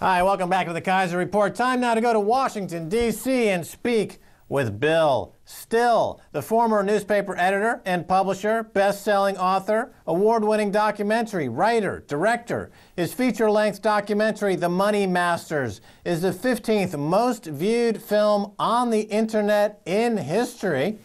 Hi, welcome back to the Kaiser Report. Time now to go to Washington, D.C. and speak with Bill Still, the former newspaper editor and publisher, best-selling author, award-winning documentary writer, director. His feature-length documentary, The Money Masters, is the 15th most viewed film on the internet in history.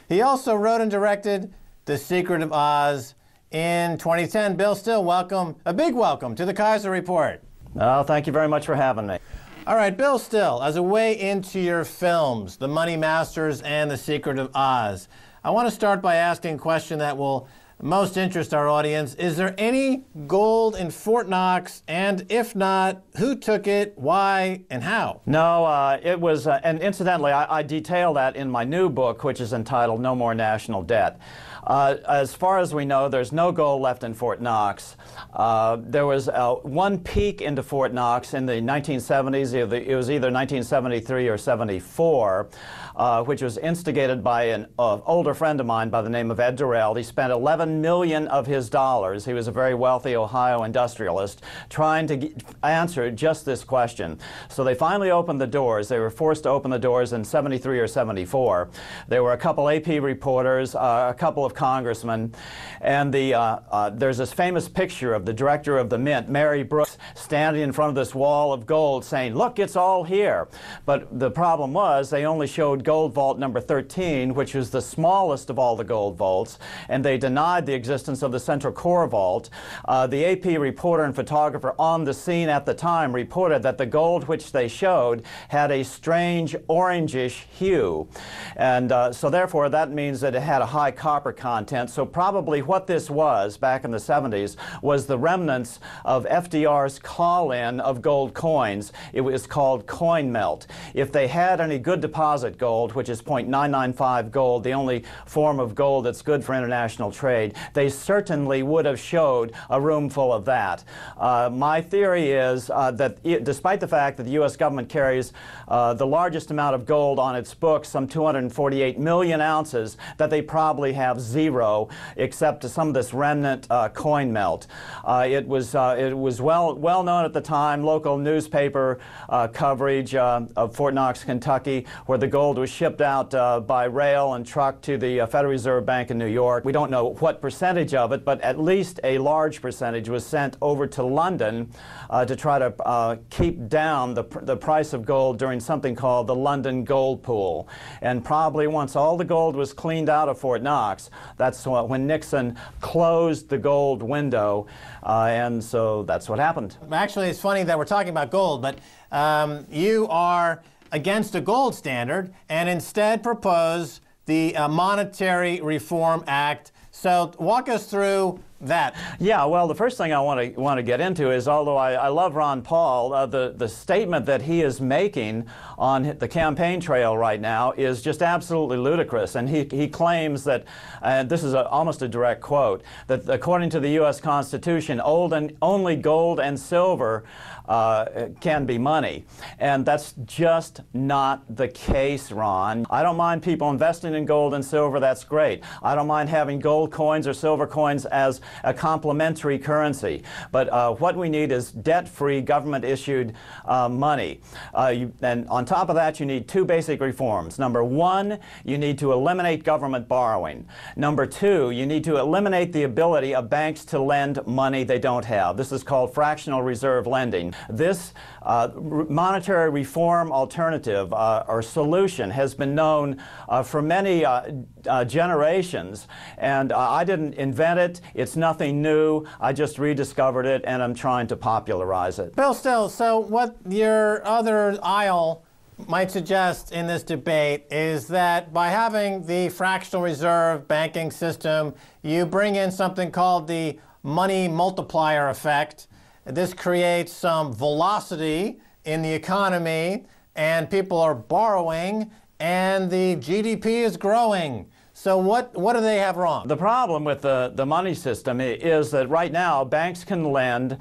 He also wrote and directed The Secret of Oz in 2010. Bill Still, welcome, a big welcome to the Kaiser Report. Oh, thank you very much for having me. All right, Bill Still, as a way into your films, The Money Masters and The Secret of Oz, I want to start by asking a question that will most interest our audience. Is there any gold in Fort Knox? And if not, who took it, why, and how? No, it was, and incidentally, I detail that in my new book, which is entitled No More National Debt. As far as we know, there's no gold left in Fort Knox. There was one peek into Fort Knox in the 1970s. It was either 1973 or 74, which was instigated by an older friend of mine by the name of Ed Durrell. He spent $11 million of his dollars. He was a very wealthy Ohio industrialist trying to answer just this question. So they finally opened the doors. They were forced to open the doors in 73 or 74. There were a couple AP reporters, a couple of congressmen, and there's this famous picture of the director of the Mint, Mary Brooks, standing in front of this wall of gold saying, "Look, it's all here." But the problem was they only showed gold vault number 13, which was the smallest of all the gold vaults, and they denied the existence of the central core vault. The AP reporter and photographer on the scene at the time reported that the gold which they showed had a strange orangish hue, and so therefore that means that it had a high copper content. So probably what this was back in the 70s was the remnants of FDR's call-in of gold coins. It was called coin melt. If they had any good deposit gold, which is .995 gold, the only form of gold that's good for international trade, they certainly would have showed a room full of that. My theory is that despite the fact that the U.S. government carries the largest amount of gold on its books, some 248 million ounces, that they probably have zero, except to some of this remnant coin melt. It was well known at the time, local newspaper coverage of Fort Knox, Kentucky, where the gold was shipped out by rail and truck to the Federal Reserve Bank in New York. We don't know what percentage of it, but at least a large percentage was sent over to London to try to keep down the price of gold during something called the London Gold Pool. And probably once all the gold was cleaned out of Fort Knox, that's when Nixon closed the gold window, and so that's what happened. Actually, it's funny that we're talking about gold, but you are against a gold standard and instead propose the Monetary Reform Act. So walk us through that. Yeah, well, the first thing I want to get into is, although I love Ron Paul, the statement that he is making on the campaign trail right now is just absolutely ludicrous. And he claims that, and this is almost a direct quote, that according to the U.S. Constitution, only gold and silver can be money. And that's just not the case, Ron. I don't mind people investing in gold and silver. That's great. I don't mind having gold coins or silver coins as a complementary currency. But what we need is debt-free, government-issued money. And on top of that, you need two basic reforms. Number one, you need to eliminate government borrowing. Number two, you need to eliminate the ability of banks to lend money they don't have. This is called fractional reserve lending. This monetary reform alternative or solution has been known for many generations, and I didn't invent it. It's nothing new. I just rediscovered it, and I'm trying to popularize it. Bill Still, so what your other aisle might suggest in this debate is that by having the fractional reserve banking system, you bring in something called the money multiplier effect. This creates some velocity in the economy, and people are borrowing, and the GDP is growing. So what do they have wrong? The problem with the money system is that right now banks can lend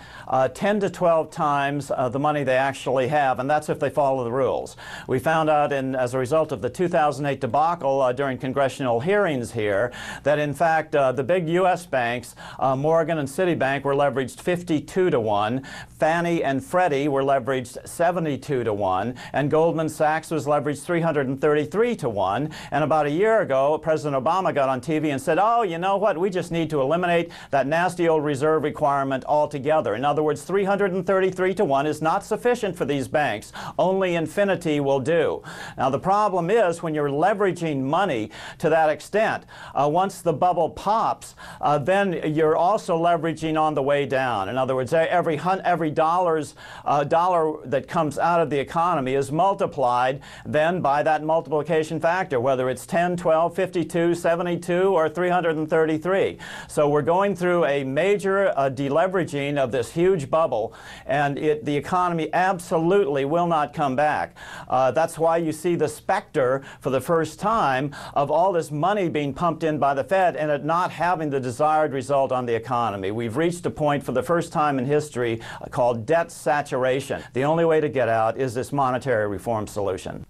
10 to 12 times the money they actually have, and that's if they follow the rules. We found out as a result of the 2008 debacle during congressional hearings here that in fact the big U.S. banks, Morgan and Citibank, were leveraged 52 to 1, Fannie and Freddie were leveraged 72 to 1, and Goldman Sachs was leveraged 333 to 1, and about a year ago President Obama got on TV and said, oh, you know what, we just need to eliminate that nasty old reserve requirement altogether. In other words, 333 to 1 is not sufficient for these banks. Only infinity will do. Now the problem is when you're leveraging money to that extent, once the bubble pops, then you're also leveraging on the way down. In other words, every dollar that comes out of the economy is multiplied then by that multiplication factor, whether it's 10, 12, 52, 72, or 333. So we're going through a major deleveraging of this huge bubble, and the economy absolutely will not come back. That's why you see the specter for the first time of all this money being pumped in by the Fed and it not having the desired result on the economy. We've reached a point for the first time in history called debt saturation. The only way to get out is this monetary reform solution.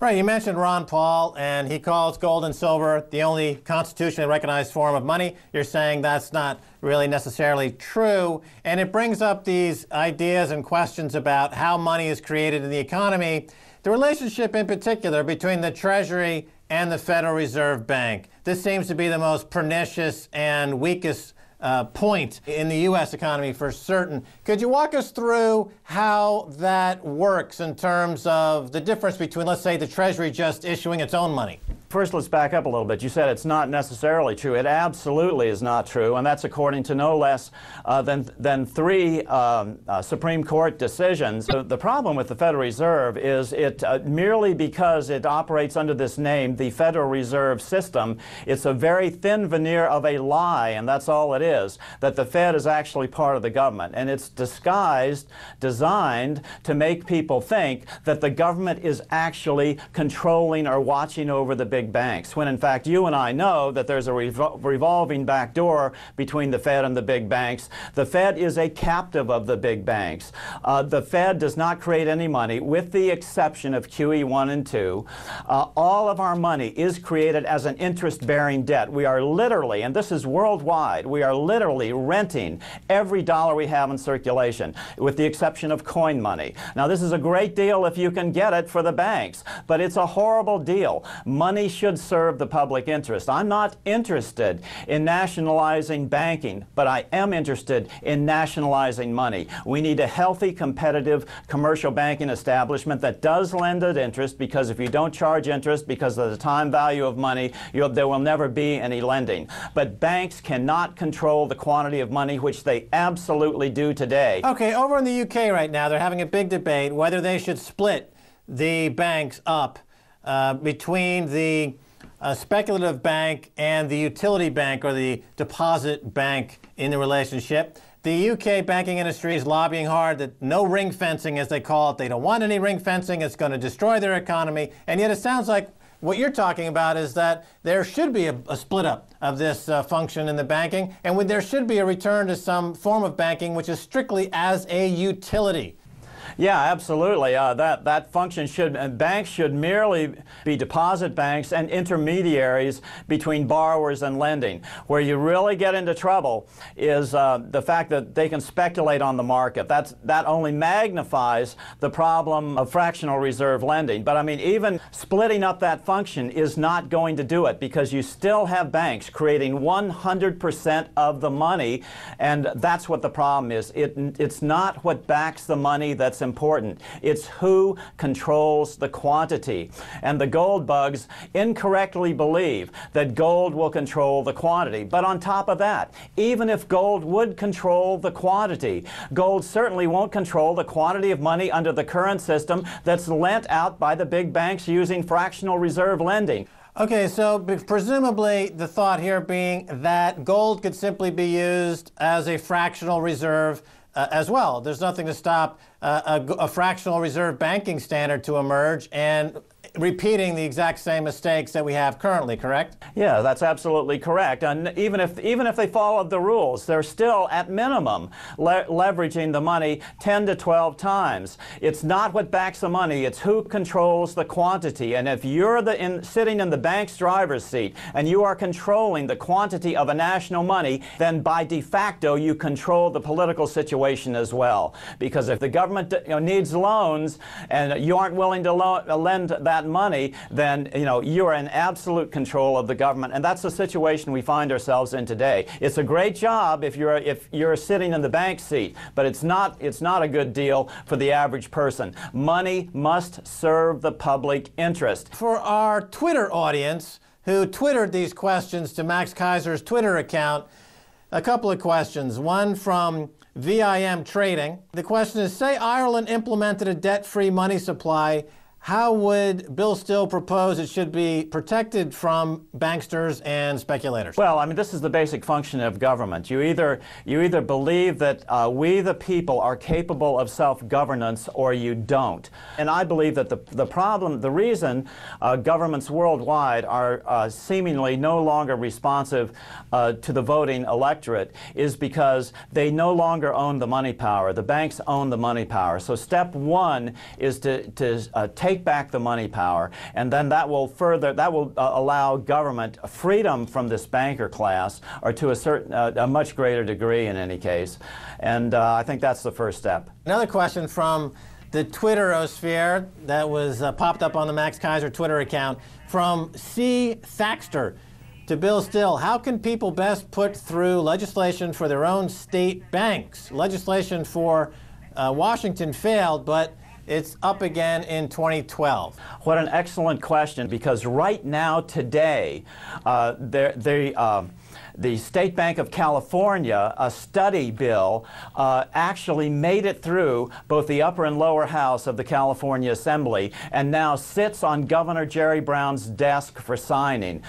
Right, you mentioned Ron Paul, and he calls gold and silver the only constitutionally recognized form of money. You're saying that's not really necessarily true, and it brings up these ideas and questions about how money is created in the economy, the relationship in particular between the Treasury and the Federal Reserve Bank. This seems to be the most pernicious and weakest point in the U.S. economy for certain. Could you walk us through how that works in terms of the difference between, let's say, the Treasury just issuing its own money? First, let's back up a little bit. You said it's not necessarily true. It absolutely is not true, and that's according to no less than 3 Supreme Court decisions. The problem with the Federal Reserve is it merely because it operates under this name, the Federal Reserve System, it's a very thin veneer of a lie, and that's all it is, that the Fed is actually part of the government. And it's designed to make people think that the government is actually controlling or watching over the big banks, when in fact you and I know that there's a revolving back door between the Fed and the big banks. The Fed is a captive of the big banks. The Fed does not create any money, with the exception of QE 1 and 2. All of our money is created as an interest-bearing debt. We are literally, and this is worldwide, we are literally renting every dollar we have in circulation, with the exception of coin money. Now this is a great deal if you can get it for the banks, but it's a horrible deal. Money should serve the public interest. I'm not interested in nationalizing banking, but I am interested in nationalizing money. We need a healthy, competitive commercial banking establishment that does lend at interest, because if you don't charge interest because of the time value of money, there will never be any lending. But banks cannot control the quantity of money, which they absolutely do today. Okay, over in the UK right now, they're having a big debate whether they should split the banks up between the speculative bank and the utility bank, or the deposit bank, in the relationship. The UK banking industry is lobbying hard that no ring fencing, as they call it. They don't want any ring fencing. It's going to destroy their economy. And yet it sounds like what you're talking about is that there should be a split up of this function in the banking, and there should be a return to some form of banking which is strictly as a utility. Yeah, absolutely. That function banks should merely be deposit banks and intermediaries between borrowers and lending. Where you really get into trouble is the fact that they can speculate on the market. That only magnifies the problem of fractional reserve lending. But I mean, even splitting up that function is not going to do it, because you still have banks creating 100% of the money, and that's what the problem is. It's not what backs the money that's important. It's who controls the quantity. And the gold bugs incorrectly believe that gold will control the quantity. But on top of that, even if gold would control the quantity, gold certainly won't control the quantity of money under the current system that's lent out by the big banks using fractional reserve lending. Okay, so presumably the thought here being that gold could simply be used as a fractional reserve as well. There's nothing to stop a fractional reserve banking standard to emerge, and repeating the exact same mistakes that we have currently, correct? Yeah, that's absolutely correct. And even if they followed the rules, they're still, at minimum, leveraging the money 10 to 12 times. It's not what backs the money, it's who controls the quantity. And if you're sitting in the bank's driver's seat and you are controlling the quantity of a national money, then by de facto you control the political situation as well. Because if the government needs loans and you aren't willing to lend that money, then you are in absolute control of the government, and that's the situation we find ourselves in today. It's a great job if you're sitting in the bank seat, but it's not a good deal for the average person. Money must serve the public interest. For our Twitter audience who twittered these questions to Max Keiser's Twitter account, a couple of questions. One from VIM Trading. The question is, say Ireland implemented a debt-free money supply, how would Bill Still propose it should be protected from banksters and speculators? Well, I mean, this is the basic function of government. You either believe that we, the people, are capable of self-governance, or you don't. And I believe that the reason governments worldwide are seemingly no longer responsive to the voting electorate is because they no longer own the money power. The banks own the money power. So step one is to take back the money power, and then that will allow government freedom from this banker class, or to a much greater degree in any case. And I think that's the first step. Another question from the Twitterosphere that was popped up on the Max Keiser Twitter account from C. Thaxter to Bill Still. How can people best put through legislation for their own state banks? Legislation for Washington failed, but it's up again in 2012. What an excellent question, because right now, today, the State Bank of California, a study bill, actually made it through both the upper and lower house of the California Assembly, and now sits on Governor Jerry Brown's desk for signing.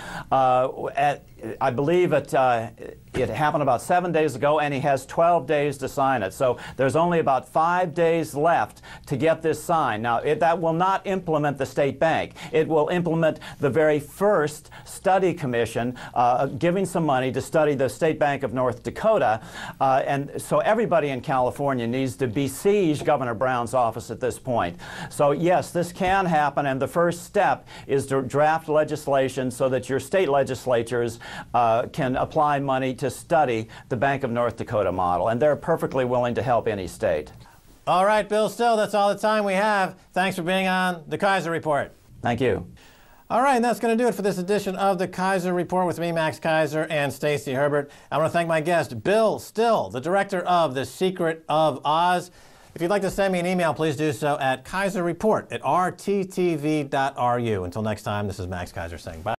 I believe it happened about 7 days ago, and he has 12 days to sign it. So there's only about 5 days left to get this signed. Now, that will not implement the state bank. It will implement the very first study commission, giving some money to study the State Bank of North Dakota. And so everybody in California needs to besiege Governor Brown's office at this point. So yes, this can happen, and the first step is to draft legislation so that your state legislatures can apply money to study the Bank of North Dakota model, and they're perfectly willing to help any state. All right, Bill Still, that's all the time we have. Thanks for being on the Keiser Report. Thank you. All right, and that's going to do it for this edition of the Keiser Report with me, Max Keiser, and Stacey Herbert. I want to thank my guest, Bill Still, the director of The Secret of Oz. If you'd like to send me an email, please do so at keiserreport@rttv.ru. Until next time, this is Max Keiser saying bye.